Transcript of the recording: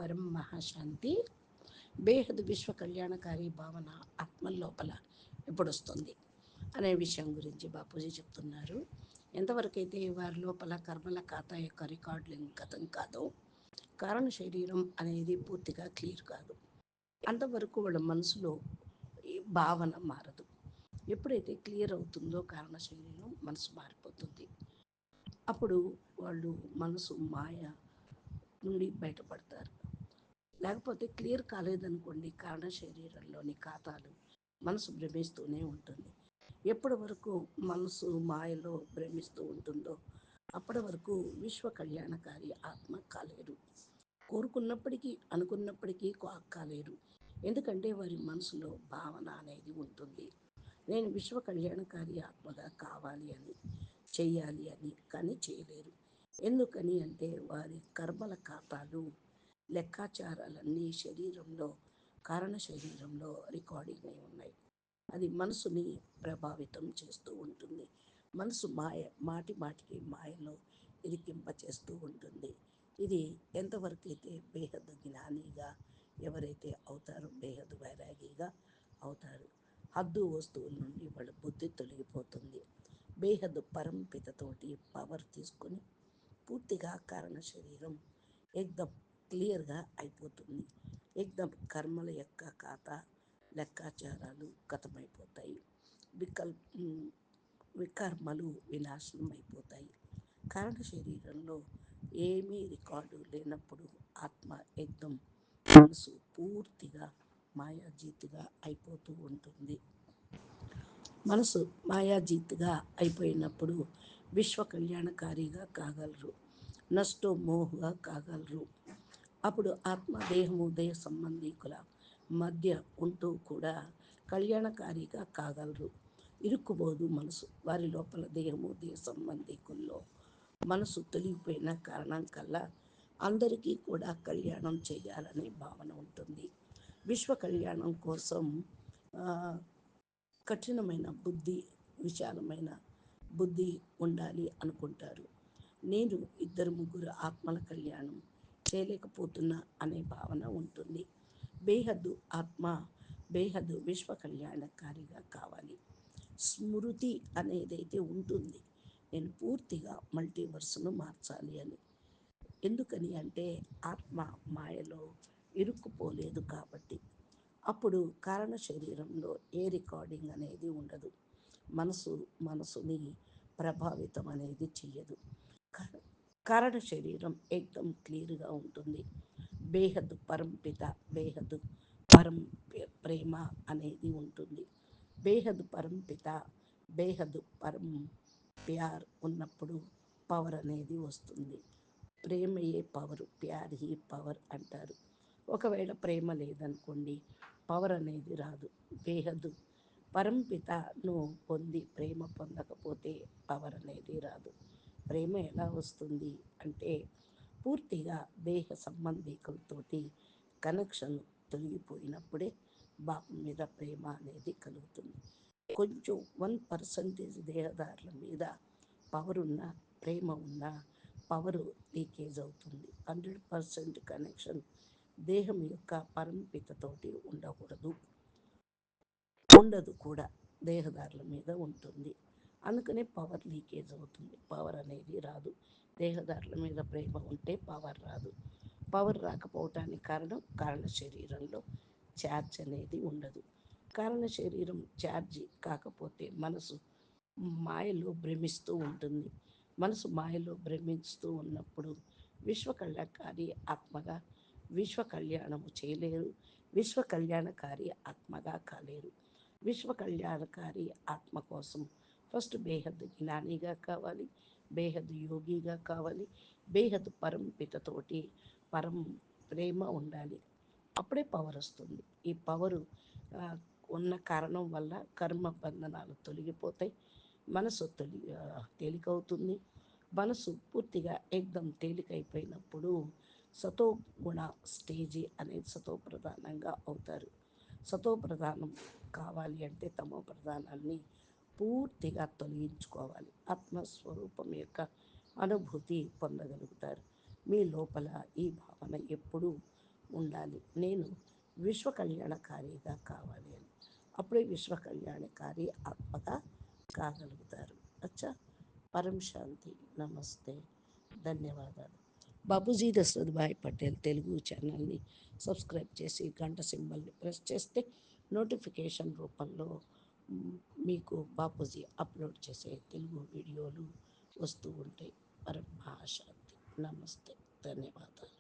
పరం మహాశాంతి. బేహద్ విశ్వ కళ్యాణకారి భావన ఆత్మ లోపల ఎప్పుడు వస్తుంది అనే విషయం గురించి బాపూజీ చెప్తున్నారు. ఎంతవరకైతే వారి లోపల కర్మల ఖాతా యొక్క రికార్డులు గతం కాదో, కారణ శరీరం అనేది పూర్తిగా క్లియర్ కాదు, అంతవరకు వాళ్ళ మనసులో ఈ భావన మారదు. ఎప్పుడైతే క్లియర్ అవుతుందో కారణ శరీరం, మనసు మారిపోతుంది. అప్పుడు వాళ్ళు మనసు మాయ నుండి బయటపడతారు. లేకపోతే క్లియర్ కాలేదనుకోండి, కారణ శరీరంలోని ఖాతాలు మనసు భ్రమిస్తూనే ఉంటుంది. ఎప్పటి వరకు మనసు మాయలో భ్రమిస్తూ ఉంటుందో అప్పటి వరకు విశ్వ కళ్యాణకారి ఆత్మ కాలేరు. కోరుకున్నప్పటికీ అనుకున్నప్పటికీ కాలేరు. ఎందుకంటే వారి మనసులో భావన అనేది ఉంటుంది, నేను విశ్వ కళ్యాణకారి ఆత్మగా కావాలి అని, చెయ్యాలి అని, కానీ చేయలేరు. ఎందుకని అంటే వారి కర్మల ఖాతాలు, లెక్కాచారాలన్నీ శరీరంలో, కారణ శరీరంలో రికార్డింగ్ అయి ఉన్నాయి. అది మనసుని ప్రభావితం చేస్తూ ఉంటుంది. మనసు మాటి మాటికి మాయలో ఇరికింప చేస్తూ ఉంటుంది. ఇది ఎంతవరకు అయితే బేహద్దు జ్ఞానిగా ఎవరైతే అవుతారో, బేహద్దు వైరాగిగా అవుతారు, హద్దు వస్తువుల నుండి వాళ్ళ బుద్ధి తొలగిపోతుంది. బేహద్దు పరంపితతోటి పవర్ తీసుకొని పూర్తిగా కారణ శరీరం ఎగ్దం క్లియర్గా అయిపోతుంది. ఎగ్దం కర్మల యొక్క ఖాతా, లెక్కాచారాలు గతమైపోతాయి. వికర్మలు వినాశనం అయిపోతాయి. కారణ శరీరంలో ఏమీ రికార్డు లేనప్పుడు ఆత్మ ఎగ్దం మనసు పూర్తిగా మాయాజీతిగా అయిపోతూ ఉంటుంది. మనసు మాయాజీతిగా అయిపోయినప్పుడు విశ్వ కళ్యాణకారిగా కాగలరు, నష్టో మోహగా కాగలరు. అప్పుడు ఆత్మ దేహము, దేహ సంబంధికుల మధ్య ఉంటూ కూడా కళ్యాణకారిగా కాగలరు. ఇరుక్కుపోదు మనసు. వారి లోపల దేహము, దేహ సంబంధికుల్లో మనసు తొలగిపోయిన కారణం కల్లా అందరికీ కూడా కళ్యాణం చేయాలనే భావన ఉంటుంది. విశ్వ కళ్యాణం కోసం కఠినమైన బుద్ధి, విశాలమైన బుద్ధి ఉండాలి అనుకుంటారు. నేను ఇద్దరు ముగ్గురు ఆత్మల కళ్యాణం చేయలేకపోతున్నా అనే భావన ఉంటుంది. బేహద్దు ఆత్మ, బేహద్దు విశ్వ కళ్యాణకారిగా కావాలి. స్మృతి అనేదైతే ఉంటుంది, నేను పూర్తిగా మల్టీవర్స్ను మార్చాలి అని. ఎందుకని అంటే ఆత్మ మాయలో ఇరుక్కుపోలేదు కాబట్టి. అప్పుడు కారణ శరీరంలో ఏ రికార్డింగ్ అనేది ఉండదు. మనసుని ప్రభావితం అనేది చెయ్యదు. కారణ శరీరం ఏకదం క్లియర్గా ఉంటుంది. బేహద్దు పరంపిత, బేహద్దు పరం ప్రేమ అనేది ఉంటుంది. బేహద్దు పరంపిత, బేహద్దు పరం ప్యార్ ఉన్నప్పుడు పవర్ అనేది వస్తుంది. ప్రేమయే పవర్, ప్యార్ హీ పవర్ అంటారు. ఒకవేళ ప్రేమ లేదనుకోండి, పవర్ అనేది రాదు. బేహద్దు పరంపితను పొంది ప్రేమ పొందకపోతే పవర్ అనేది రాదు. ప్రేమ ఎలా వస్తుంది అంటే పూర్తిగా దేహ సంబంధికులతోటి కనెక్షన్ తొలగిపోయినప్పుడే బాపు మీద ప్రేమ అనేది కలుగుతుంది. కొంచెం 1% దేహదారుల మీద పవర్ ఉన్న, ప్రేమ ఉన్న పవరు లీకేజ్ అవుతుంది. 100% కనెక్షన్ దేహం యొక్క పరంపితతోటి ఉండదు కూడా, దేహదారుల మీద ఉంటుంది. అందుకనే పవర్ లీకేజ్ అవుతుంది, పవర్ అనేది రాదు. దేహదారుల మీద ప్రేమ ఉంటే పవర్ రాదు. పవర్ రాకపోవటానికి కారణం కారణ శరీరంలో ఛార్జ్ అనేది ఉండదు. కారణ శరీరం ఛార్జ్ కాకపోతే మనసు మాయలో భ్రమిస్తూ ఉంటుంది. మనసు మాయలో భ్రమిస్తూ ఉన్నప్పుడు విశ్వ కళ్యాణకారి ఆత్మగా విశ్వ కళ్యాణము చేయలేరు, విశ్వ కళ్యాణకారి ఆత్మగా కాలేరు. విశ్వ కళ్యాణకారి ఆత్మ కోసం ఫస్ట్ బేహద్ జ్ఞానిగా కావాలి, బేహద్ యోగిగా కావాలి, బేహద్ పరంపితతోటి పరం ప్రేమ ఉండాలి. అప్పుడే పవర్ వస్తుంది. ఈ పవరు ఉన్న కారణం వల్ల కర్మ బంధనాలు తొలగిపోతాయి. మనసు తేలికవుతుంది. మనసు పూర్తిగా ఏకదం తేలికైపోయినప్పుడు సతో గుణ స్టేజీ అనేది సతో ప్రధానంగా అవుతారు. సతో ప్రధానం కావాలి అంటే తమో ప్రధానాన్ని పూర్తిగా తొలగించుకోవాలి. ఆత్మస్వరూపం యొక్క అనుభూతి పొందగలుగుతారు. మీ లోపల ఈ భావన ఎప్పుడూ ఉండాలి. నేను విశ్వ కళ్యాణకారిగా కావాలి అని. అప్పుడే విశ్వ కళ్యాణకారి ఆత్మగా కాగలుగుతారు. అచ్చా. పరం శాంతి. నమస్తే. ధన్యవాదాలు. బాపూజీ దశరథ్ భాయ్ పటేల్ తెలుగు ఛానల్ని సబ్స్క్రైబ్ చేసి గంట సింబల్ని ప్రెస్ చేస్తే నోటిఫికేషన్ రూపంలో మీకు బాపూజీ అప్లోడ్ చేసే తెలుగు వీడియోలు వస్తూ ఉంటాయి. పరమశాంతి. నమస్తే. ధన్యవాదాలు.